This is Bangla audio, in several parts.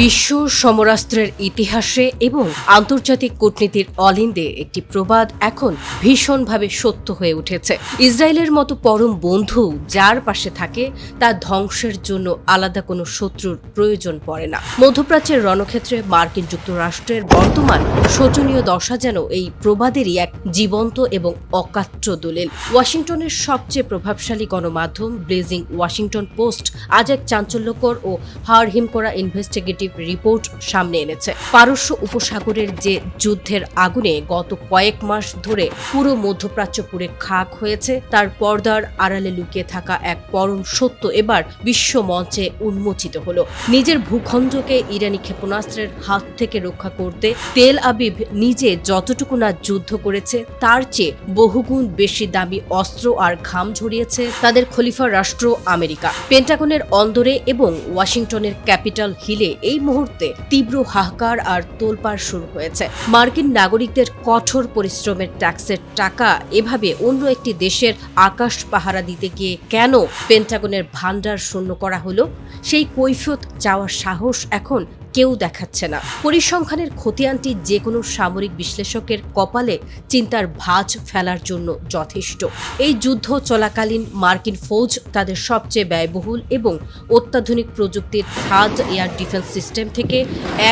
বিশ্ব সমরাস্ত্রের ইতিহাসে এবং আন্তর্জাতিক কূটনীতির অলিন্দে একটি প্রবাদ এখন ভীষণভাবে সত্য হয়ে উঠেছে। ইসরায়েলের মতো পরম বন্ধু যার পাশে থাকে তা ধ্বংসের জন্য আলাদা কোনো শত্রুর প্রয়োজন পড়ে না। মধ্যপ্রাচ্যের রণক্ষেত্রে মার্কিন যুক্তরাষ্ট্রের বর্তমান শোচনীয় দশা যেন এই প্রবাদেরই এক জীবন্ত এবং অকাট্য দলিল। ওয়াশিংটনের সবচেয়ে প্রভাবশালী গণমাধ্যম ব্লেজিং ওয়াশিংটন পোস্ট আজ এক চাঞ্চল্যকর ও হাড়হিম করা ইনভেস্টিগেটিভ রিপোর্ট সামনে এনেছে। পারস্য উপসাগরের যে যুদ্ধের আগুনে গত কয়েক মাস ধরে পুরো মধ্যপ্রাচ্য পুড়ে খাক হয়েছে, তার পর্দার আড়ালে লুকিয়ে থাকা এক পরম সত্য এবার বিশ্ব মঞ্চে উন্মোচিত হলো। নিজের ভূখণ্ডকে ইরানি ক্ষেপণাস্ত্রের হাত থেকে রক্ষা করতে তেল আবিব নিজে যতটুকু না যুদ্ধ করেছে তার চেয়ে বহুগুণ বেশি দামি অস্ত্র আর ঘাম ঝরিয়েছে তাদের খলিফা রাষ্ট্র আমেরিকা। পেন্টাগনের অন্দরে এবং ওয়াশিংটনের ক্যাপিটাল হিলে এই মুহূর্তে তীব্র হাহাকার আর তোলপাড় শুরু হয়েছে। মার্কিন নাগরিকদের কঠোর পরিশ্রমের ট্যাক্সের টাকা এভাবে অন্য একটি দেশের আকাশ পাহারা দিতে গিয়ে কেন পেন্টাগনের ভান্ডার শূন্য করা হলো, সেই কৈফিয়ত চাওয়ার সাহস এখন কেউ দেখাচ্ছে না। পরিসংখ্যানের খতিয়ানটি যে কোনো সামরিক বিশ্লেষকের কপালে চিন্তার ভাঁজ ফেলার জন্য যথেষ্ট। এই যুদ্ধ চলাকালীন মার্কিন ফৌজ তাদের সবচেয়ে ব্যয়বহুল এবং অত্যাধুনিক প্রযুক্তির থার্ড এয়ার ডিফেন্স সিস্টেম থেকে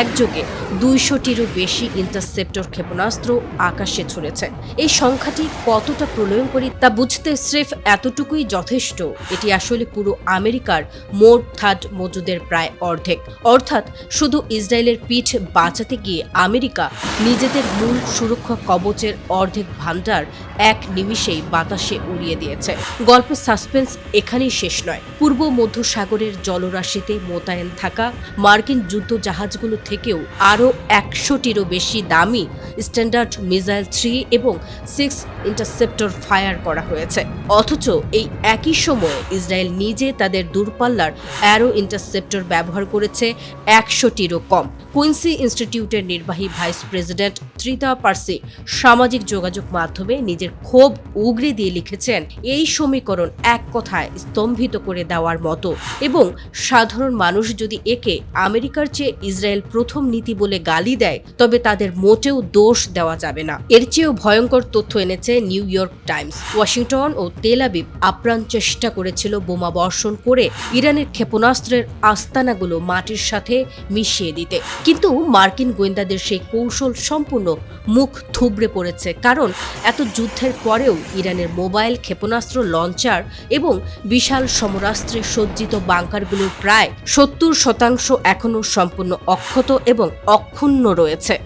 একযোগে 200টিরও বেশি ইন্টারসেপ্টর ক্ষেপণাস্ত্র আকাশে ছুড়েছে। এই সংখ্যাটি কতটা প্রলয়ঙ্করী তা বুঝতে স্রেফ এতটুকুই যথেষ্ট। এটি আসলে পুরো আমেরিকার মোট থার্ড মজুদের প্রায় অর্ধেক। অর্থাৎ শুধু ইসরায়েলের পিঠ বাঁচাতে গিয়ে আমেরিকা নিজেদের মূল সুরক্ষা কবচের অর্ধেক ভান্ডার এক নিমিষেই বাতাসে উড়িয়ে দিয়েছে। গল্পের সাসপেন্স এখানেই শেষ নয়। পূর্ব মধ্যসাগরের জলরাশিতে মোতায়েন থাকা মার্কিন যুদ্ধ জাহাজগুলো থেকেও আরও 100টিরও বেশি দামি স্ট্যান্ডার্ড মিসাইল 3 এবং 6 ইন্টারসেপ্টর ফায়ার করা হয়েছে। অথচ এই একই সময়ে ইসরায়েল নিজে তাদের দূরপাল্লার অ্যারো ইন্টারসেপ্টর ব্যবহার করেছে 100টিরও কম। কুইন্সি ইনস্টিটিউটের নির্বাহী ভাইস প্রেসিডেন্ট ত্রিতা পার্সি সামাজিক যোগাযোগ মাধ্যমে নিজের ক্ষোভ উগরে দিয়ে লিখেছেন, এই সমীকরণ এক কথায় স্তম্ভিত করে দেওয়ার মতো এবং সাধারণ মানুষ যদি একে আমেরিকার চেয়ে ইসরায়েল প্রথম নীতি বলে গালি দেয় তবে তাদের মোটেও দোষ দেওয়া যাবে না। এর চেয়েও ভয়ঙ্কর তথ্য এনেছে নিউ ইয়র্ক টাইমস। ওয়াশিংটন ও তেল আবিব আপ্রাণ চেষ্টা করেছিল বোমা বর্ষণ করে ইরানের ক্ষেপণাস্ত্রের আস্তানাগুলো মাটির সাথে মিশিয়ে দিতে, কিন্তু মার্কিন গোয়েন্দাদের সেই কৌশল সম্পূর্ণ মুখ থুবড়ে পড়েছে। কারণ এত যুদ্ধের পরেও ইরানের মোবাইল ক্ষেপণাস্ত্র লঞ্চার এবং বিশাল সমরাস্ত্রে সজ্জিত বাংকারগুলোর প্রায় 70% এখনও সম্পূর্ণ অক্ষত এবং অক্ষুণ্ণ রয়েছে।